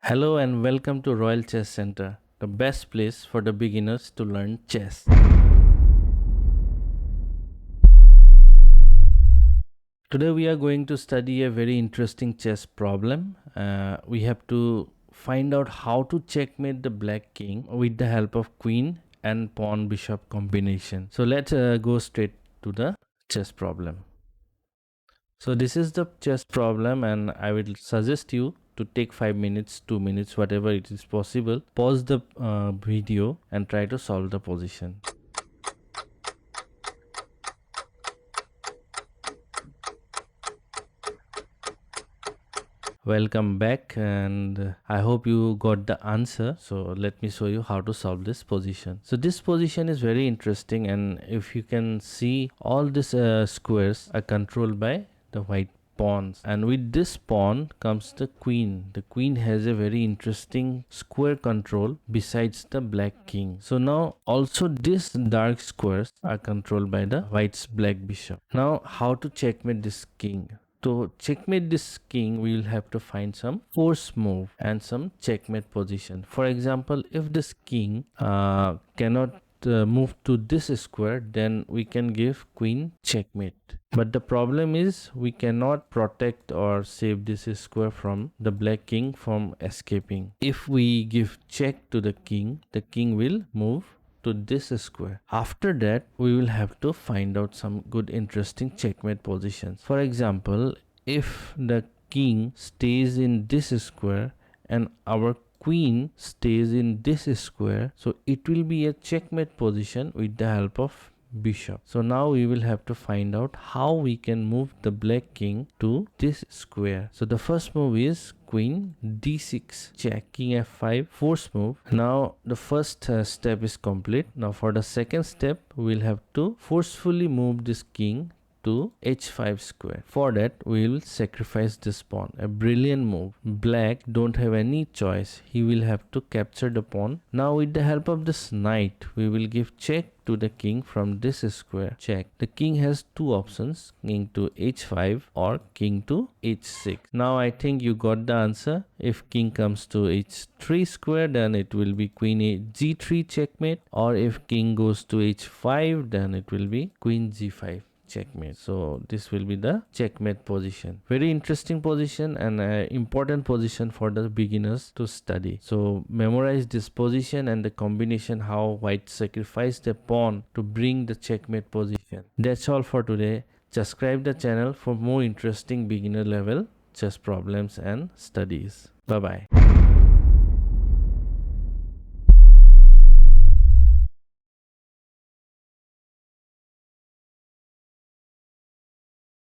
Hello and welcome to Royal Chess Center, the best place for the beginners to learn chess. Today we are going to study a very interesting chess problem. We have to find out how to checkmate the black king with the help of queen and pawn bishop combination. So let's go straight to the chess problem. So this is the chess problem and I will suggest you to take 5 minutes, 2 minutes, whatever it is possible. Pause the video and try to solve the position. Welcome back and I hope you got the answer. So let me show you how to solve this position. So this position is very interesting, and if you can see, all these squares are controlled by the white pawns, and with this pawn comes the queen. The queen has a very interesting square control besides the black king. So now also these dark squares are controlled by the white's black bishop. Now how to checkmate this king? To checkmate this king, we will have to find some force move and some checkmate position. For example, if this king cannot move to this square, then we can give queen checkmate. But the problem is we cannot protect or save this square from the black king from escaping. If we give check to the king will move to this square. After that, we will have to find out some good interesting checkmate positions. For example, if the king stays in this square and our queen stays in this square, so it will be a checkmate position with the help of bishop. So now we will have to find out how we can move the black king to this square. So the first move is queen d6 check, king f5, force move. Now the first step is complete. Now for the second step, we'll have to forcefully move this king to h5 square. For that, we will sacrifice this pawn. A brilliant move. Black don't have any choice. He will have to capture the pawn. Now with the help of this knight, we will give check to the king from this square. Check. The king has two options, king to h5 or king to h6. Now I think you got the answer. If king comes to h3 square, then it will be queen g3 checkmate, or if king goes to h5, then it will be queen g5 checkmate. So this will be the checkmate position. Very interesting position and important position for the beginners to study. So memorize this position and the combination how white sacrifice the pawn to bring the checkmate position. That's all for today. Subscribe the channel for more interesting beginner level chess problems and studies. Bye bye.